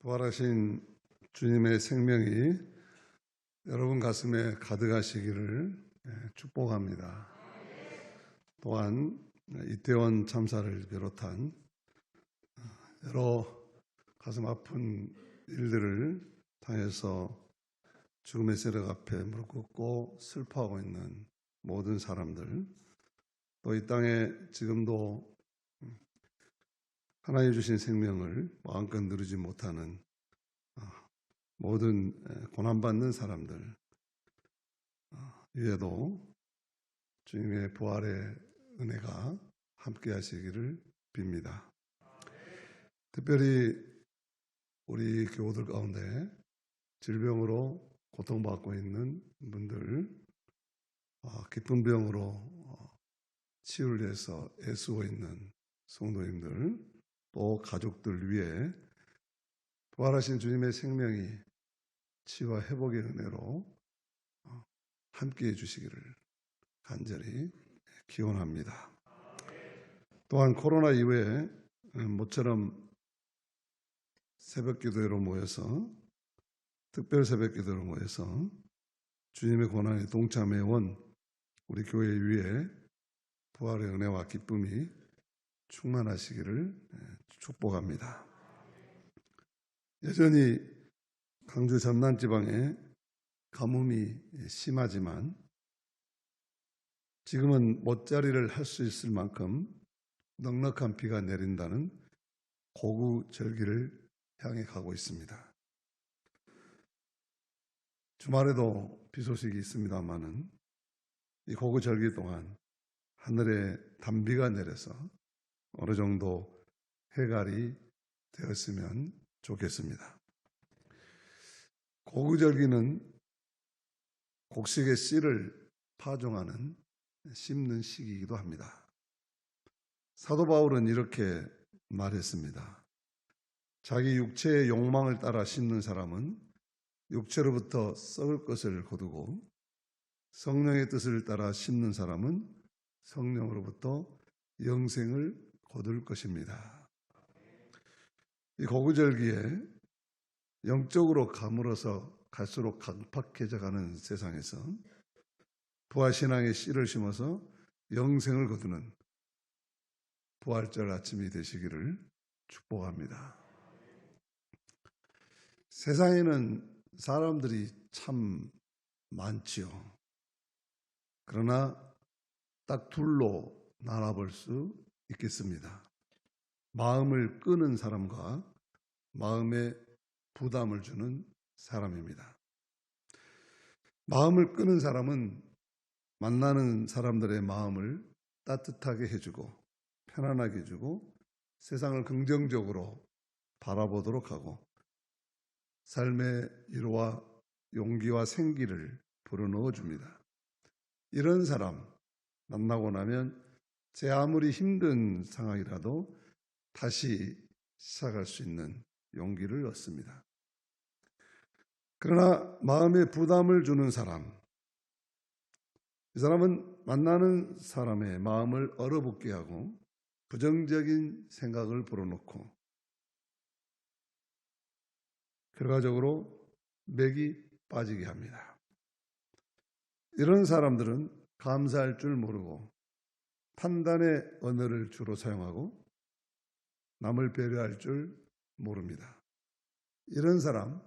부활하신 주님의 생명이 여러분 가슴에 가득하시기를 축복합니다. 또한 이태원 참사를 비롯한 여러 가슴 아픈 일들을 당해서 죽음의 세력 앞에 무릎 꿇고 슬퍼하고 있는 모든 사람들, 또 이 땅에 지금도 하나님 주신 생명을 마음껏 누리지 못하는 모든 고난받는 사람들 위에도 주님의 부활의 은혜가 함께 하시기를 빕니다. 특별히 우리 교우들 가운데 질병으로 고통받고 있는 분들, 기쁜 병으로 치유를 위해서 애쓰고 있는 성도님들, 또 가족들 위해 부활하신 주님의 생명이 치유와 회복의 은혜로 함께해 주시기를 간절히 기원합니다. 또한 코로나 이후에 모처럼 새벽 기도회로 모여서 특별 새벽 기도로 모여서 주님의 고난에 동참해 온 우리 교회 위에 부활의 은혜와 기쁨이 충만하시기를 축복합니다. 여전히 강주 전남지방에 가뭄이 심하지만 지금은 못자리를 할 수 있을 만큼 넉넉한 비가 내린다는 고구절기를 향해 가고 있습니다. 주말에도 비 소식이 있습니다만은 이 고구절기 동안 하늘에 단비가 내려서 어느 정도 해갈이 되었으면 좋겠습니다. 고구절기는 곡식의 씨를 파종하는 심는 시기이기도 합니다. 사도 바울은 이렇게 말했습니다. 자기 육체의 욕망을 따라 심는 사람은 육체로부터 썩을 것을 거두고 성령의 뜻을 따라 심는 사람은 성령으로부터 영생을 거둘 것입니다. 이 고구절기에 영적으로 가물어서 갈수록 강팍해져가는 세상에서 부활신앙의 씨를 심어서 영생을 거두는 부활절 아침이 되시기를 축복합니다. 세상에는 사람들이 참 많지요. 그러나 딱 둘로 나눠볼 수 있겠습니다. 마음을 끄는 사람과 마음에 부담을 주는 사람입니다. 마음을 끄는 사람은 만나는 사람들의 마음을 따뜻하게 해주고 편안하게 해주고 세상을 긍정적으로 바라보도록 하고 삶의 위로와 용기와 생기를 불어넣어 줍니다. 이런 사람 만나고 나면 제 아무리 힘든 상황이라도 다시 시작할 수 있는 용기를 얻습니다. 그러나 마음에 부담을 주는 사람, 이 사람은 만나는 사람의 마음을 얼어붙게 하고 부정적인 생각을 불어넣고 결과적으로 맥이 빠지게 합니다. 이런 사람들은 감사할 줄 모르고 판단의 언어를 주로 사용하고 남을 배려할 줄 모릅니다. 이런 사람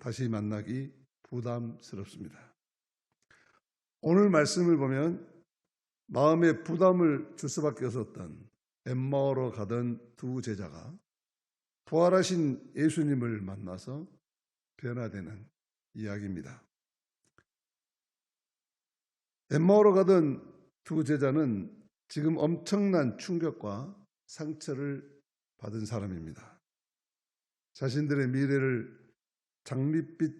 다시 만나기 부담스럽습니다. 오늘 말씀을 보면 마음에 부담을 줄 수밖에 없었던 엠마오로 가던 두 제자가 부활하신 예수님을 만나서 변화되는 이야기입니다. 엠마오로 가던 두 제자는 지금 엄청난 충격과 상처를 받은 사람입니다. 자신들의 미래를 장밋빛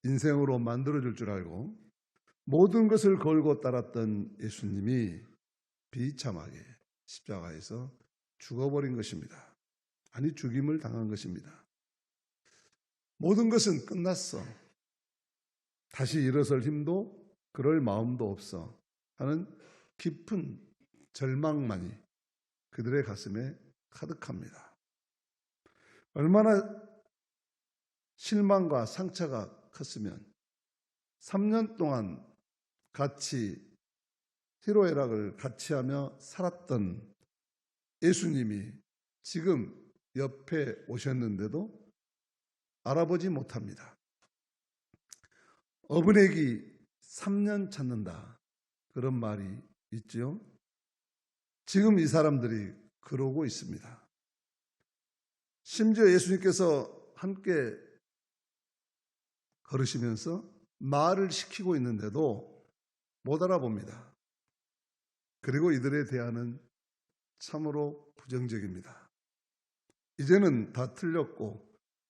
인생으로 만들어줄 줄 알고 모든 것을 걸고 따랐던 예수님이 비참하게 십자가에서 죽어버린 것입니다. 아니, 죽임을 당한 것입니다. 모든 것은 끝났어. 다시 일어설 힘도 그럴 마음도 없어 하는 깊은 절망만이 그들의 가슴에 가득합니다. 얼마나 실망과 상처가 컸으면 3년 동안 같이 희로애락을 같이 하며 살았던 예수님이 지금 옆에 오셨는데도 알아보지 못합니다. 어분애기 3년 찾는다, 그런 말이 있죠. 지금 이 사람들이 그러고 있습니다. 심지어 예수님께서 함께 걸으시면서 말을 시키고 있는데도 못 알아봅니다. 그리고 이들의 대화는 참으로 부정적입니다. 이제는 다 틀렸고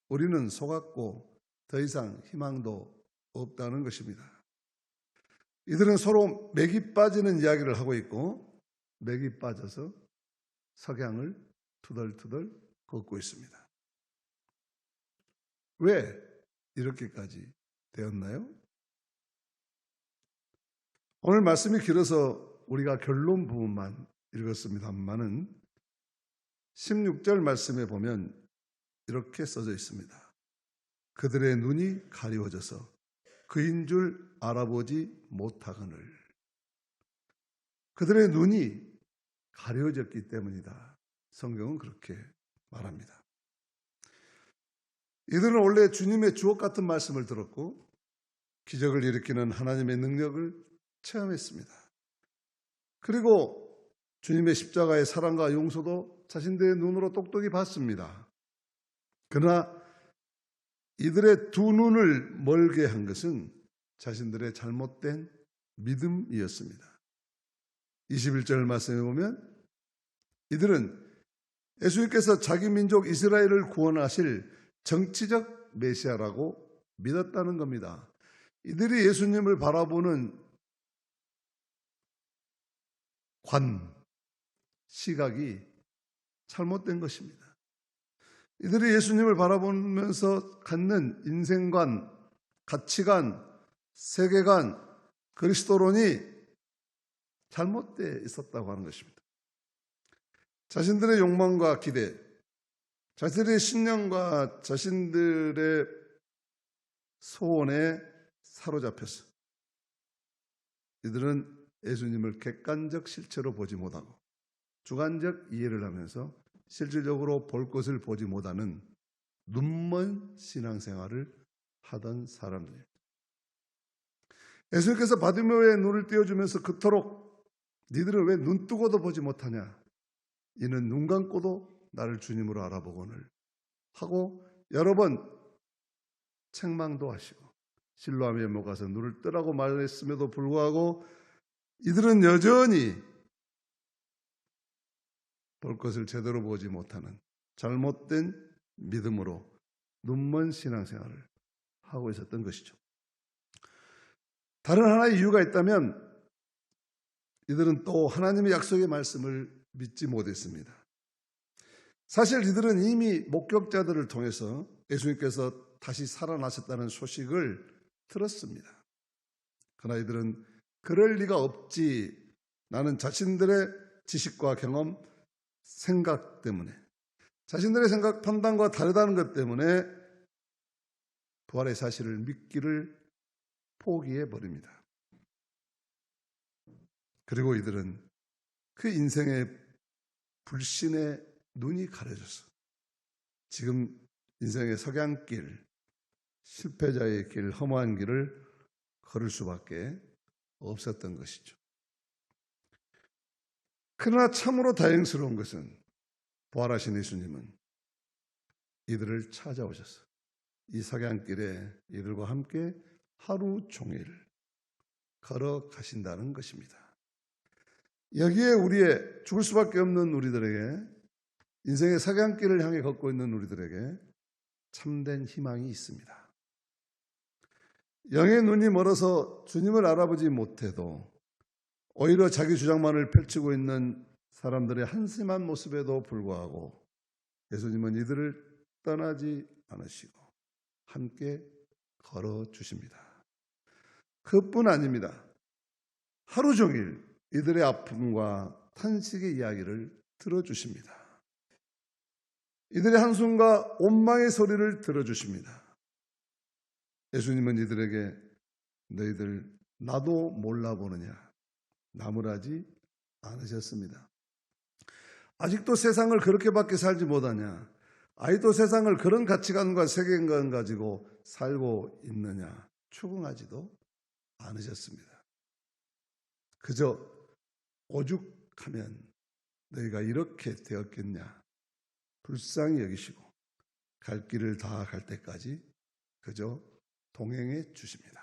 우리는 속았고 더 이상 희망도 없다는 것입니다. 이들은 서로 맥이 빠지는 이야기를 하고 있고 맥이 빠져서 석양을 투덜투덜 걷고 있습니다. 왜 이렇게까지 되었나요? 오늘 말씀이 길어서 우리가 결론 부분만 읽었습니다만은 16절 말씀에 보면 이렇게 써져 있습니다. 그들의 눈이 가리워져서 그인 줄 알아보지 못하거늘. 그들의 눈이 가려졌기 때문이다. 성경은 그렇게 말합니다. 이들은 원래 주님의 주옥 같은 말씀을 들었고 기적을 일으키는 하나님의 능력을 체험했습니다. 그리고 주님의 십자가의 사랑과 용서도 자신들의 눈으로 똑똑히 봤습니다. 그러나 이들의 두 눈을 멀게 한 것은 자신들의 잘못된 믿음이었습니다. 21절 말씀에 보면 이들은 예수님께서 자기 민족 이스라엘을 구원하실 정치적 메시아라고 믿었다는 겁니다. 이들이 예수님을 바라보는 시각이 잘못된 것입니다. 이들이 예수님을 바라보면서 갖는 인생관, 가치관, 세계관, 그리스도론이 잘못되어 있었다고 하는 것입니다. 자신들의 욕망과 기대, 자신들의 신념과 자신들의 소원에 사로잡혀서 이들은 예수님을 객관적 실체로 보지 못하고 주관적 이해를 하면서 실질적으로 볼 것을 보지 못하는 눈먼 신앙생활을 하던 사람들입니다. 예수님께서 바디메오의 눈을 띄워주면서 그토록 니들은 왜 눈 뜨고도 보지 못하냐? 이는 눈 감고도 나를 주님으로 알아보거늘 하고 여러 번 책망도 하시고 실로암에 못 가서 눈을 뜨라고 말했음에도 불구하고 이들은 여전히 볼 것을 제대로 보지 못하는 잘못된 믿음으로 눈먼 신앙생활을 하고 있었던 것이죠. 다른 하나의 이유가 있다면 이들은 또 하나님의 약속의 말씀을 믿지 못했습니다. 사실 이들은 이미 목격자들을 통해서 예수님께서 다시 살아나셨다는 소식을 들었습니다. 그러나 이들은 그럴 리가 없지, 나는 자신들의 지식과 경험, 생각 때문에, 자신들의 생각 판단과 다르다는 것 때문에 부활의 사실을 믿기를 포기해 버립니다. 그리고 이들은 그 인생의 불신의 눈이 가려져서 지금 인생의 석양길, 실패자의 길, 험한 길을 걸을 수밖에 없었던 것이죠. 그러나 참으로 다행스러운 것은 부활하신 예수님은 이들을 찾아오셔서 이 석양길에 이들과 함께 하루 종일 걸어가신다는 것입니다. 여기에 우리의 죽을 수밖에 없는 우리들에게, 인생의 석양길을 향해 걷고 있는 우리들에게 참된 희망이 있습니다. 영의 눈이 멀어서 주님을 알아보지 못해도 오히려 자기 주장만을 펼치고 있는 사람들의 한심한 모습에도 불구하고 예수님은 이들을 떠나지 않으시고 함께 걸어주십니다. 그뿐 아닙니다. 하루 종일 이들의 아픔과 탄식의 이야기를 들어주십니다. 이들의 한숨과 원망의 소리를 들어주십니다. 예수님은 이들에게 너희들 나도 몰라보느냐 나무라지 않으셨습니다. 아직도 세상을 그렇게밖에 살지 못하냐? 아직도 세상을 그런 가치관과 세계관 가지고 살고 있느냐? 추궁하지도 않으셨습니다. 그저 오죽하면 너희가 이렇게 되었겠냐? 불쌍히 여기시고 갈 길을 다 갈 때까지 그저 동행해 주십니다.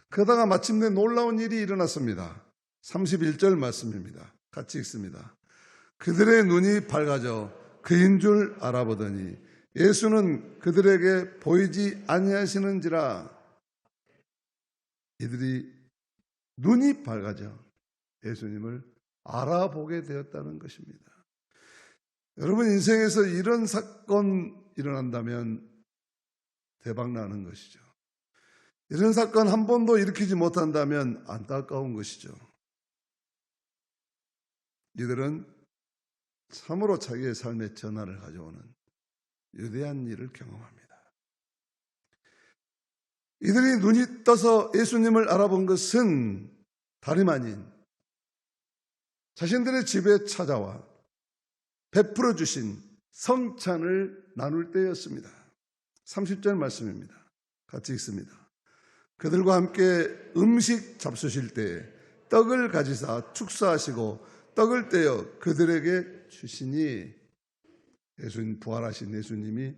그러다가 마침내 놀라운 일이 일어났습니다. 31절 말씀입니다. 같이 읽습니다. 그들의 눈이 밝아져 그인 줄 알아보더니 예수는 그들에게 보이지 아니하시는지라. 이들이 눈이 밝아져 예수님을 알아보게 되었다는 것입니다. 여러분 인생에서 이런 사건 일어난다면 대박 나는 것이죠. 이런 사건 한 번도 일으키지 못한다면 안타까운 것이죠. 이들은 참으로 자기의 삶의 전환을 가져오는 위대한 일을 경험합니다. 이들이 눈이 떠서 예수님을 알아본 것은 다름 아닌 자신들의 집에 찾아와 베풀어 주신 성찬을 나눌 때였습니다. 30절 말씀입니다. 같이 읽습니다. 그들과 함께 음식 잡수실 때에 떡을 가지사 축사하시고 떡을 떼어 그들에게 주시니, 예수님 부활하신 예수님이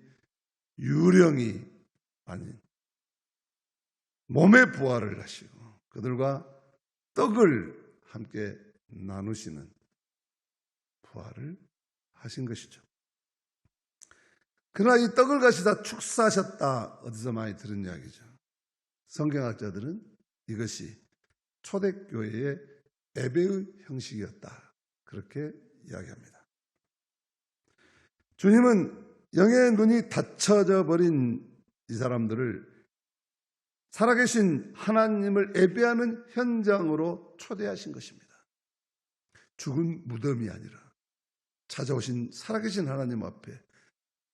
유령이 아닌 몸의 부활을 하시고 그들과 떡을 함께 나누시는 부활을 하신 것이죠. 그러나 이 떡을 가지사 축사하셨다, 어디서 많이 들은 이야기죠. 성경학자들은 이것이 초대교회의 예배의 형식이었다, 그렇게 이야기합니다. 주님은 영의 눈이 닫혀져 버린 이 사람들을 살아계신 하나님을 예배하는 현장으로 초대하신 것입니다. 죽은 무덤이 아니라 찾아오신 살아계신 하나님 앞에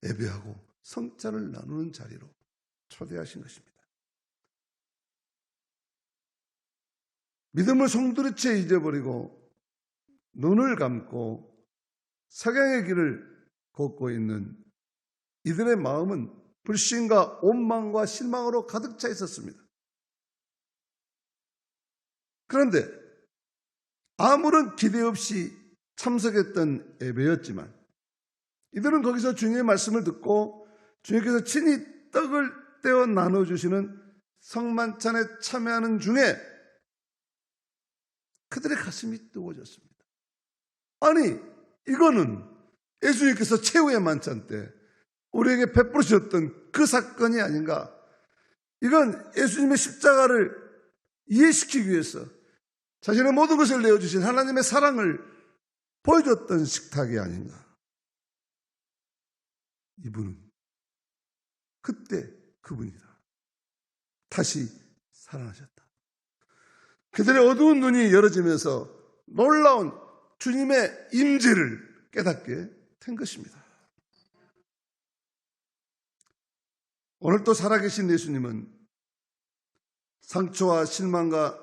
예배하고 성찬을 나누는 자리로 초대하신 것입니다. 믿음을 송두리째 잊어버리고 눈을 감고 석양의 길을 걷고 있는 이들의 마음은 불신과 원망과 실망으로 가득 차 있었습니다. 그런데 아무런 기대 없이 참석했던 예배였지만 이들은 거기서 주님의 말씀을 듣고 주님께서 친히 떡을 떼어 나눠주시는 성만찬에 참여하는 중에 그들의 가슴이 뜨거워졌습니다. 아니, 이거는 예수님께서 최후의 만찬 때 우리에게 베풀어 주셨던 그 사건이 아닌가? 이건 예수님의 십자가를 이해시키기 위해서 자신의 모든 것을 내어주신 하나님의 사랑을 보여줬던 식탁이 아닌가? 이분은 그때 그분이다. 다시 살아나셨다. 그들의 어두운 눈이 열어지면서 놀라운 주님의 임재를 깨닫게 된 것입니다. 오늘 또 살아계신 예수님은 상처와 실망과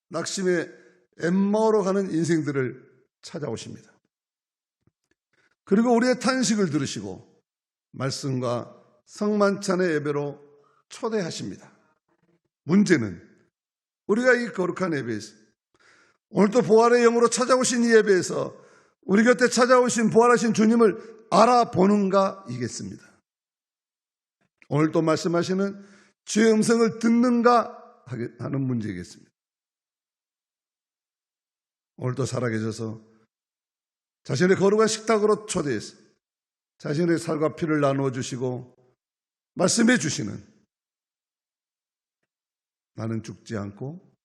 낙심의 엠마오로 가는 인생들을 찾아오십니다. 그리고 우리의 탄식을 들으시고 말씀과 성만찬의 예배로 초대하십니다. 문제는 우리가 이 거룩한 예배에서 오늘도 부활의 영으로 찾아오신 이 예배에서 우리 곁에 찾아오신 부활하신 주님을 알아보는가 이겠습니다. 오늘도 말씀하시는 주의 음성을 듣는가 하는 문제이겠습니다. 오늘도 살아계셔서 자신의 거룩한 식탁으로 초대해서 자신의 살과 피를 나누어 주시고 말씀해 주시는, 나는 죽지 않고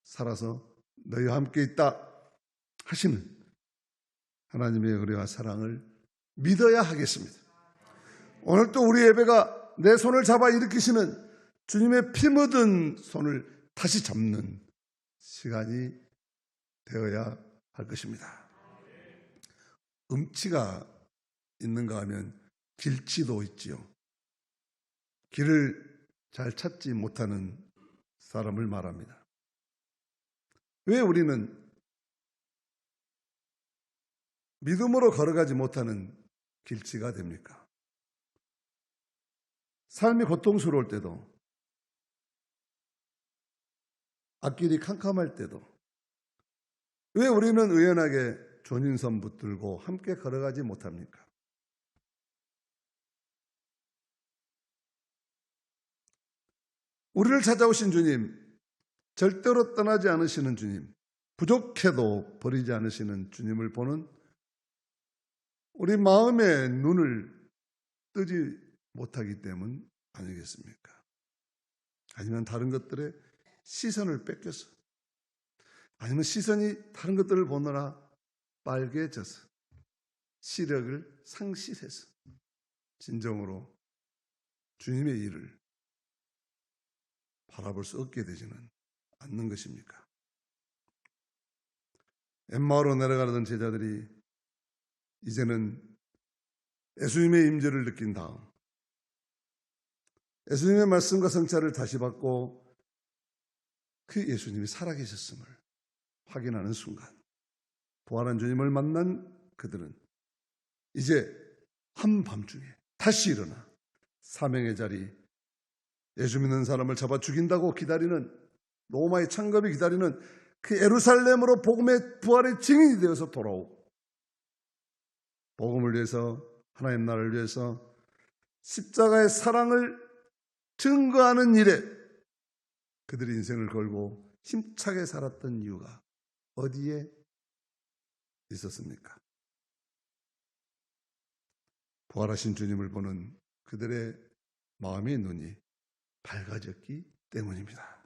살아서 너희와 함께 있다 하시는 하나님의 의뢰와 사랑을 믿어야 하겠습니다. 오늘 또 우리 예배가 내 손을 잡아 일으키시는 주님의 피 묻은 손을 다시 잡는 시간이 되어야 할 것입니다. 음치가 있는가 하면 길치도 있지요. 길을 잘 찾지 못하는 사람을 말합니다. 왜 우리는 믿음으로 걸어가지 못하는 길치가 됩니까? 삶이 고통스러울 때도, 앞길이 캄캄할 때도 왜 우리는 의연하게 존인선 붙들고 함께 걸어가지 못합니까? 우리를 찾아오신 주님, 절대로 떠나지 않으시는 주님, 부족해도 버리지 않으시는 주님을 보는 우리 마음의 눈을 뜨지 못하기 때문 아니겠습니까? 아니면 다른 것들에 시선을 뺏겨서, 아니면 시선이 다른 것들을 보느라 빨개져서, 시력을 상실해서 진정으로 주님의 일을 바라볼 수 없게 되지는 않는 것입니까? 엠마오로 내려가던 제자들이 이제는 예수님의 임재를 느낀 다음 예수님의 말씀과 성찰을 다시 받고 그 예수님이 살아계셨음을 확인하는 순간 부활한 주님을 만난 그들은 이제 한밤중에 다시 일어나 사명의 자리, 예수 믿는 사람을 잡아 죽인다고 기다리는, 로마의 창검이 기다리는 그 예루살렘으로 복음의 부활의 증인이 되어서 돌아오고, 복음을 위해서, 하나님 나라를 위해서 십자가의 사랑을 증거하는 일에 그들이 인생을 걸고 힘차게 살았던 이유가 어디에 있었습니까? 부활하신 주님을 보는 그들의 마음의 눈이 밝아졌기 때문입니다.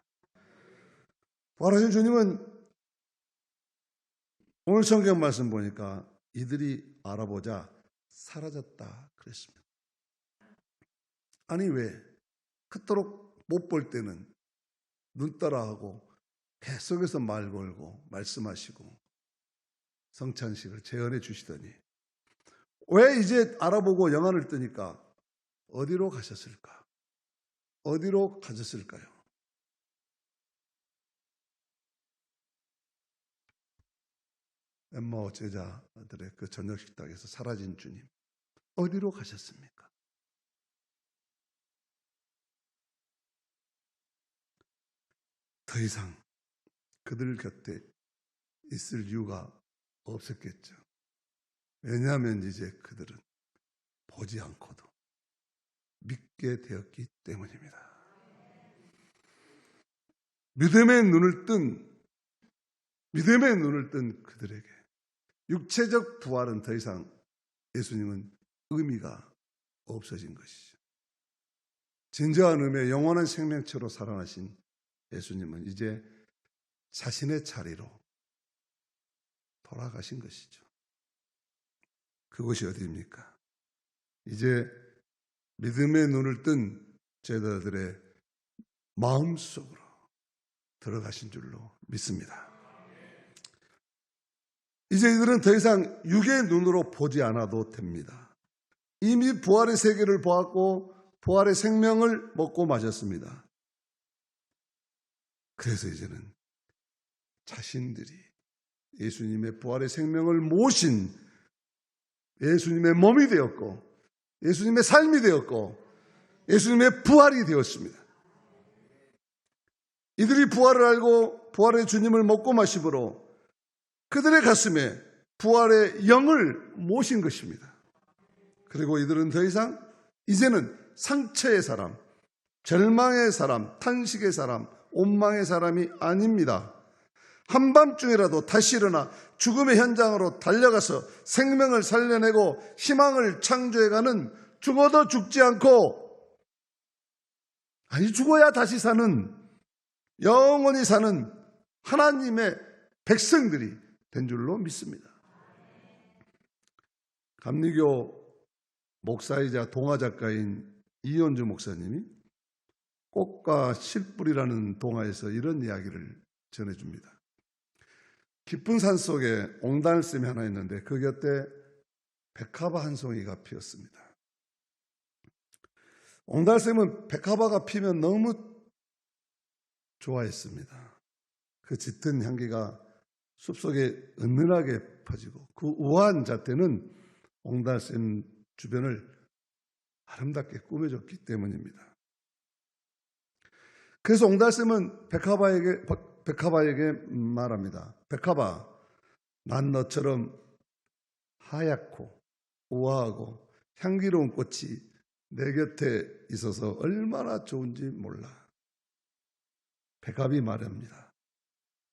부활하신 주님은 오늘 성경 말씀 보니까 이들이 알아보자 사라졌다 그랬습니다. 아니 왜 그토록 못 볼 때는 눈 따라하고 계속해서 말 걸고 말씀하시고 성찬식을 제언해 주시더니 왜 이제 알아보고 영안을 뜨니까 어디로 가셨을까? 어디로 가셨을까요? 엠마오 제자들의 그 저녁 식탁에서 사라진 주님, 어디로 가셨습니까? 더 이상 그들 곁에 있을 이유가 없었겠죠. 왜냐하면 이제 그들은 보지 않고도 믿게 되었기 때문입니다. 믿음의 눈을 뜬 그들에게 육체적 부활은 더 이상 예수님은 의미가 없어진 것이죠. 진정한 의미의 영원한 생명체로 살아나신 예수님은 이제 자신의 자리로 돌아가신 것이죠. 그것이 어디입니까? 이제 믿음의 눈을 뜬 제자들의 마음속으로 들어가신 줄로 믿습니다. 이제 이들은 더 이상 육의 눈으로 보지 않아도 됩니다. 이미 부활의 세계를 보았고 부활의 생명을 먹고 마셨습니다. 그래서 이제는 자신들이 예수님의 부활의 생명을 모신 예수님의 몸이 되었고 예수님의 삶이 되었고 예수님의 부활이 되었습니다. 이들이 부활을 알고 부활의 주님을 먹고 마심으로 그들의 가슴에 부활의 영을 모신 것입니다. 그리고 이들은 더 이상 이제는 상처의 사람, 절망의 사람, 탄식의 사람, 온망의 사람이 아닙니다. 한밤중이라도 다시 일어나 죽음의 현장으로 달려가서 생명을 살려내고 희망을 창조해가는, 죽어도 죽지 않고 아니 죽어야 다시 사는, 영원히 사는 하나님의 백성들이 된 줄로 믿습니다. 감리교 목사이자 동화작가인 이현주 목사님이 꽃과 실뿌리라는 동화에서 이런 이야기를 전해줍니다. 깊은 산 속에 옹달샘이 하나 있는데 그 곁에 백합화 한 송이가 피었습니다. 옹달샘은 백합화가 피면 너무 좋아했습니다. 그 짙은 향기가 숲속에 은은하게 퍼지고 그 우아한 잣대는 옹달샘 주변을 아름답게 꾸며줬기 때문입니다. 그래서 옹달샘은 백합화에게 말합니다. 백합화, 난 너처럼 하얗고 우아하고 향기로운 꽃이 내 곁에 있어서 얼마나 좋은지 몰라. 백합이 말합니다.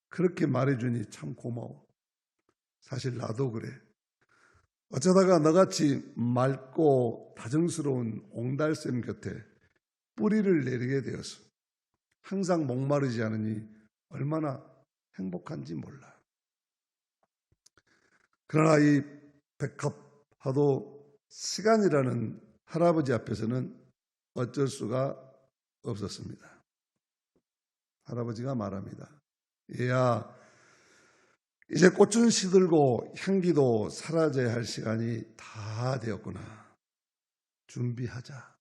그렇게 말해주니 참 고마워. 사실 나도 그래. 어쩌다가 너같이 맑고 다정스러운 옹달샘 곁에 뿌리를 내리게 되어서 항상 목마르지 않으니 얼마나 행복한지 몰라. 그러나 이 백합화도 시간이라는 할아버지 앞에서는 어쩔 수가 없었습니다. 할아버지가 말합니다. 얘야, 이제 꽃은 시들고 향기도 사라져야 할 시간이 다 되었구나. 준비하자.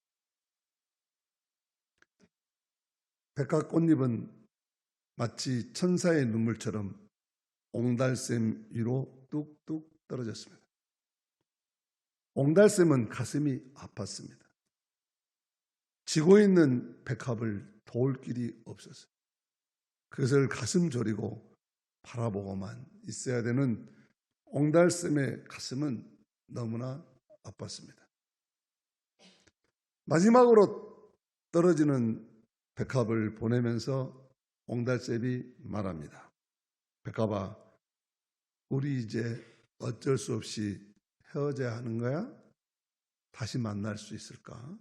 백합 꽃잎은 마치 천사의 눈물처럼 옹달샘 위로 뚝뚝 떨어졌습니다. 옹달샘은 가슴이 아팠습니다. 지고 있는 백합을 도울 길이 없었어요. 그것을 가슴 저리고 바라보고만 있어야 되는 옹달샘의 가슴은 너무나 아팠습니다. 마지막으로 떨어지는 백합을 보내면서 옹달샘이 말합니다. 백합아, 우리 이제 어쩔 수 없이 헤어져야 하는 거야? 다시 만날 수 있을까?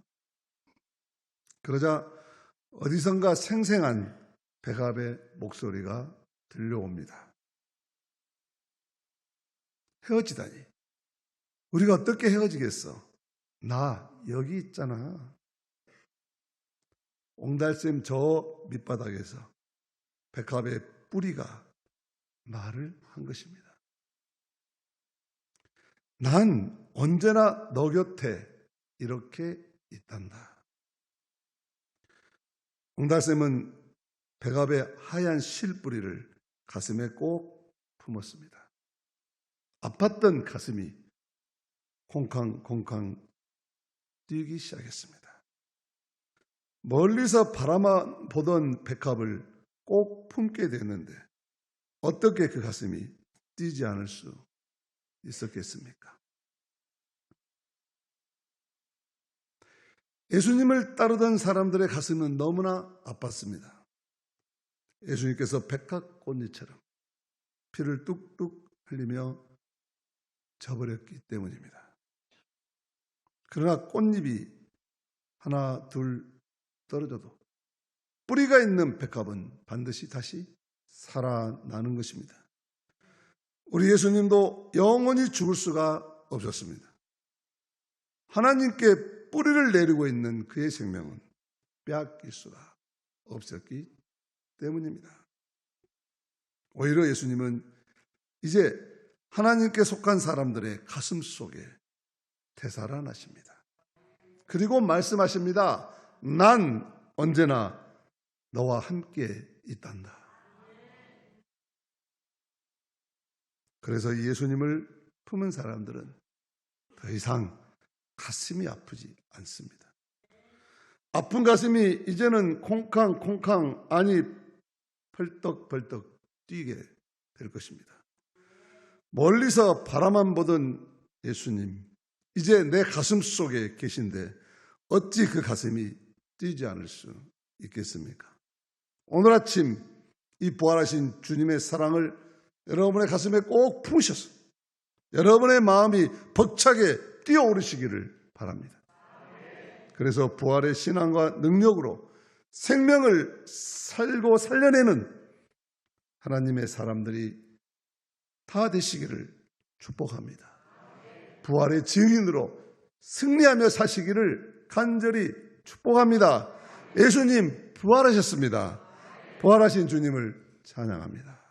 그러자 어디선가 생생한 백합의 목소리가 들려옵니다. 헤어지다니. 우리가 어떻게 헤어지겠어? 나 여기 있잖아. 옹달샘 저 밑바닥에서 백합의 뿌리가 말을 한 것입니다. 난 언제나 너 곁에 이렇게 있단다. 옹달샘은 백합의 하얀 실뿌리를 가슴에 꼭 품었습니다. 아팠던 가슴이 콩캉콩캉 뛰기 시작했습니다. 멀리서 바라만 보던 백합을 꼭 품게 됐는데 어떻게 그 가슴이 뛰지 않을 수 있었겠습니까? 예수님을 따르던 사람들의 가슴은 너무나 아팠습니다. 예수님께서 백합 꽃잎처럼 피를 뚝뚝 흘리며 져버렸기 때문입니다. 그러나 꽃잎이 하나 둘 떨어져도 뿌리가 있는 백합은 반드시 다시 살아나는 것입니다. 우리 예수님도 영원히 죽을 수가 없었습니다. 하나님께 뿌리를 내리고 있는 그의 생명은 빼앗길 수가 없었기 때문입니다. 오히려 예수님은 이제 하나님께 속한 사람들의 가슴 속에 되살아나십니다. 그리고 말씀하십니다. 난 언제나 너와 함께 있단다. 그래서 이 예수님을 품은 사람들은 더 이상 가슴이 아프지 않습니다. 아픈 가슴이 이제는 콩캉콩캉 아니 펄떡펄떡 뛰게 될 것입니다. 멀리서 바라만 보던 예수님, 이제 내 가슴 속에 계신데 어찌 그 가슴이 뛰지 않을 수 있겠습니까? 오늘 아침 이 부활하신 주님의 사랑을 여러분의 가슴에 꼭 품으셔서 여러분의 마음이 벅차게 뛰어오르시기를 바랍니다. 그래서 부활의 신앙과 능력으로 생명을 살고 살려내는 하나님의 사람들이 다 되시기를 축복합니다. 부활의 증인으로 승리하며 사시기를 간절히 축복합니다. 예수님 부활하셨습니다. 부활하신 주님을 찬양합니다.